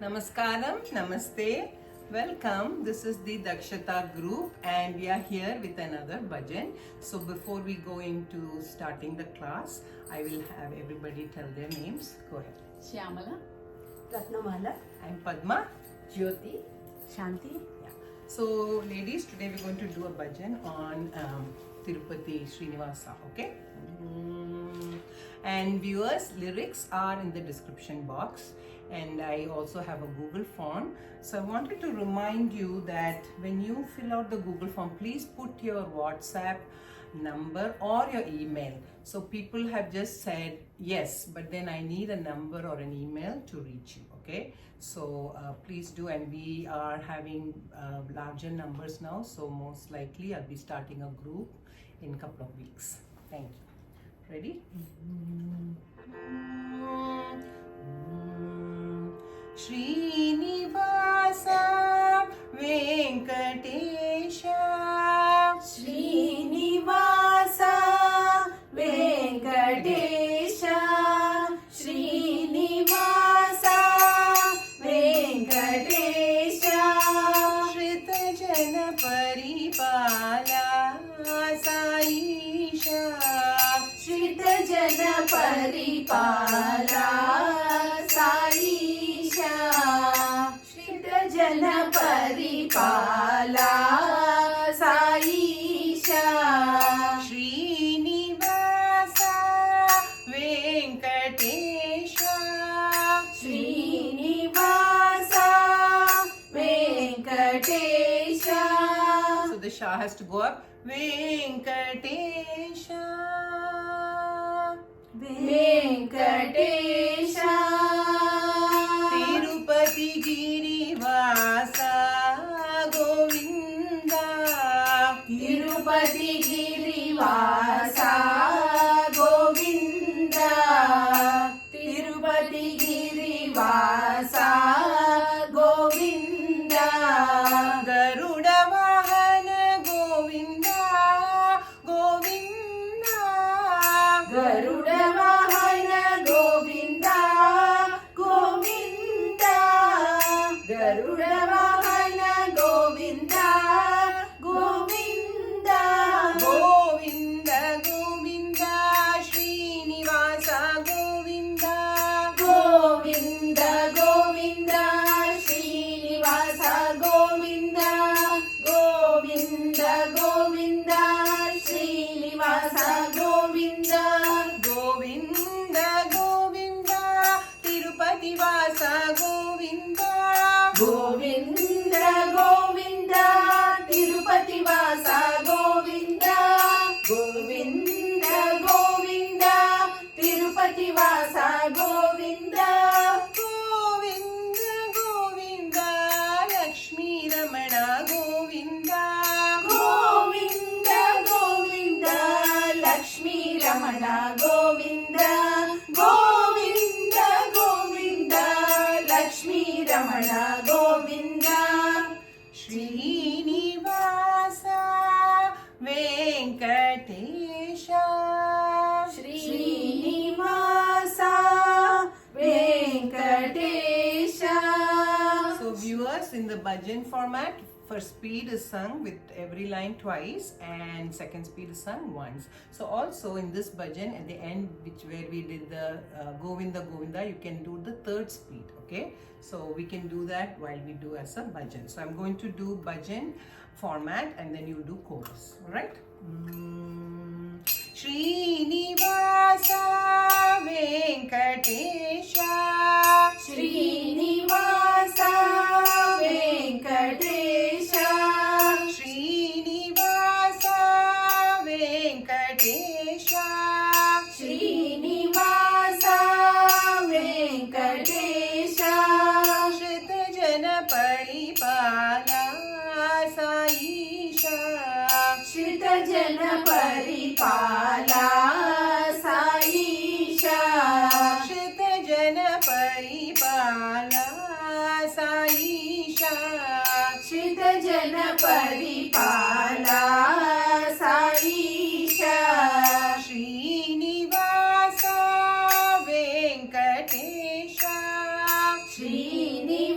Namaskaram, Namaste, welcome. This is the Dakshata group and we are here with another bhajan. So before we go into starting the class, I will have everybody tell their names. Go ahead. Shyamala, Ratnamala, I'm Padma. Jyoti, Shanti. Yeah. So ladies, today we're going to do a bhajan on Tirupati Srinivasa, okay? And viewers, lyrics are in the description box and I also have a Google form. So I wanted to remind you that when you fill out the Google form, please put your WhatsApp number or your email. So people have just said yes, but then I need a number or an email to reach you, okay? So please do, and we are having larger numbers now, so most likely I'll be starting a group in a couple of weeks. Thank you. Ready? Srinivasa Venkatesha Srinivasa Venkatesha Srinivasa Venkatesha Shrita Jana Paripala Saisha Shrita Jana Paripala Saisha Shrita Jana Paripala Saisha Srinivasa Venkatesha Srinivasa Venkatesha. So the Shah has to go up. Venkatesha Venkatesha Tirupati Girivasa Govinda Tirupati Girivasa Govinda Tirupati Girivasa Govinda Garuda Vahana Govinda Govinda Garuda Vahana Govinda Govinda Garuda Vahana Govinda Govinda Govinda Govinda Srinivasa Govinda Govinda Govinda Srinivasa Govinda Govinda Govinda Srinivasa Govinda Govinda Govinda Tirupati Vasa Govinda Govinda Govinda Tirupati Vasa Govinda Govinda Govinda Tirupati Vasa Govinda Govinda Govinda Lakshmi Ramana Govinda Govinda Govinda Lakshmi Ramana Govinda Govinda Govinda Lakshmi Ramana Govinda Srinivasa Venkatesha Srinivasa Venkatesha. So viewers, in the bhajan format, first speed is sung with every line twice and second speed is sung once. So also in this bhajan at the end, where we did the Govinda Govinda, you can do the third speed, okay? So we can do that while we do as a bhajan. So I'm going to do bhajan format and then you do chorus, alright? Srinivasa Venkatesha Srinivasa Venkatesha Srinivasa Venkatesha Srinivasa Venkatesha Shrita Jana Paripala Saisha Shrita Jana Paripala Saisha Shrita Jana Paripala Saisha Shrita Jana Paripala Saisha Srinivasa Venkatesha Srinivasa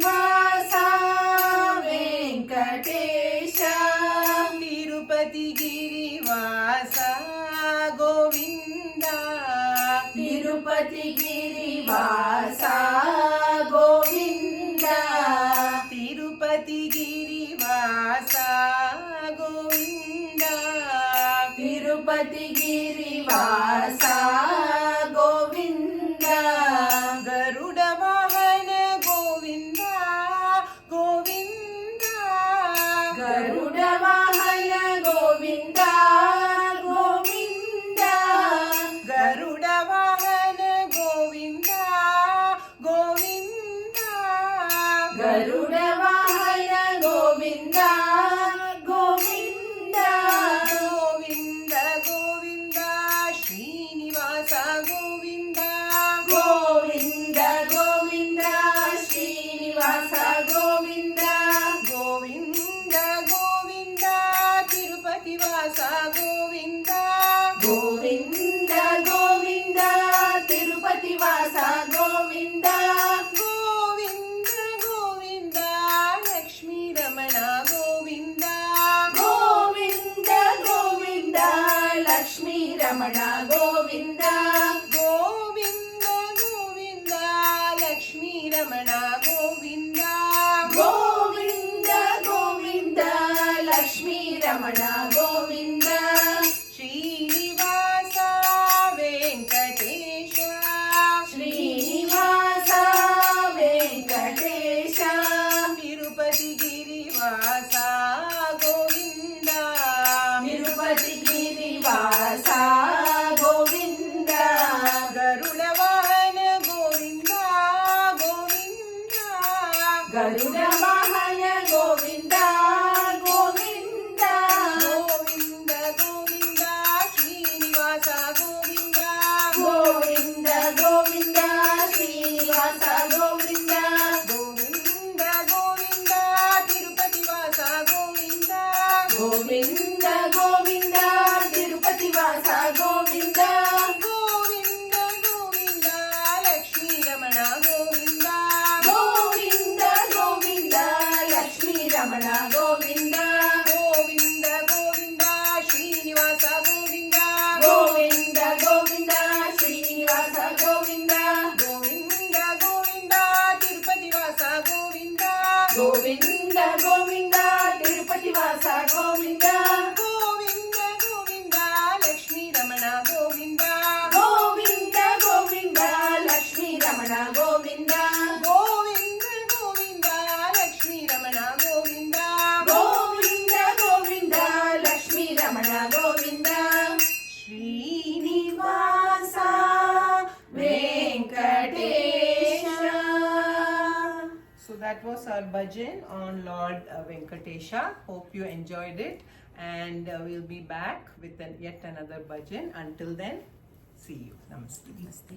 Garuda ವಾಹನ ಗೋವಿಂದ ಗೋವಿಂದ ಗೋವಿಂದ ಗೋವಿಂದ ಶ್ರೀನಿವಾಸ ಗೋವಿಂದ ಗೋವಿಂದ ಗೋವಿಂದ ಶ್ರೀನಿವಾಸ ಗೋವಿಂದ ಗೋವಿಂದ ಗೋವಿಂದ ತಿರುಪತಿ ವಾಸ ಗೋವಿಂದ ಗೋವಿಂದ ಗೋವಿಂದ ತಿರುಪತಿ ವಾಸ ಗೋವಿಂದ ಗೋವಿಂದ ಗೋವಿಂದ ಲಕ್ಷ್ಮೀ ರಮಣ ಗೋವಿಂದ ಗೋವಿಂದ ಗೋವಿಂದ ಲಕ್ಷ್ಮೀ ರಮಣ ಗೋವಿಂದ ಗೋವಿಂದ ಗೋವಿಂದ ಲಕ್ಷ್ಮೀ ರಮಣ ಗೋವಿಂದ ಗೋವಿಂದ ಗೋವಿಂದ ಲಕ್ಷ್ಮೀ ರಮಣ ಗೋವಿಂದ ಶ್ರೀನಿವಾಸ ವೆಂಕಟೇಶ ಶ್ರೀನಿವಾಸ ವೆಂಕಟೇಶ ತಿರುಪತಿ ಗಿರಿವಾಸ ಗೋವಿಂದ ತಿರುಪತಿ ಗಿರಿವಾಸ ಗೋವಿಂದ ಗರುಡ ವಾಹನ ಗೋವಿಂದ ಗೋವಿಂದ ಗರುಡ ವಾಹನ ಗೋವಿಂದ ಗೋವಿಂದ ಗೋವಿಂದ ಗೋವಿಂದ ಶ್ರೀನಿವಾಸ ಗೋವಿಂದ ಗೋವಿಂದ ಗೋವಿಂದ ಶ್ರೀನಿವಾಸ ಗೋವಿಂದ ಗೋವಿಂದ ಗೋವಿಂದ ತಿರುಪತಿ ವಾಸ ಗೋವಿಂದ ಗೋವಿಂದ ಗೋವಿಂದ ತಿರುಪತಿ ವಾಸ ಗೋವಿಂದ ಗೋವಿಂದ ಗೋವಿಂದ ಲಕ್ಷ್ಮೀ ರಮಣ ಗೋವಿಂದ ಗೋವಿಂದ ಗೋವಿಂದ ಲಕ್ಷ್ಮೀ ರಮಣ ಗೋವಿಂದ ಗೋವಿಂದ ಗೋವಿಂದ ಶ್ರೀನಿವಾಸ ಗೋವಿಂದ ಗೋವಿಂದ ಗೋವಿಂದ ಶ್ರೀನಿವಾಸ ಗೋವಿಂದ ಗೋವಿಂದ ಗೋವಿಂದ ತಿರುಪತಿ ವಾಸ ಗೋವಿಂದ ಗೋವಿಂದ ಗೋವಿಂದ ತಿರುಪತಿ ವಾಸ Govinda Govinda Govinda Lakshmi Ramana Govinda Govinda Govinda Lakshmi Ramana Govinda Govinda Govinda Lakshmi Ramana Govinda Govinda Govinda Lakshmi Ramana Govinda Srinivasa Venkatesha. So that was our bhajan on Lord Venkatesha. Hope you enjoyed it, and we'll be back with yet another bhajan. Until then, see you. Namaste. ನಮಸ್ತೆ.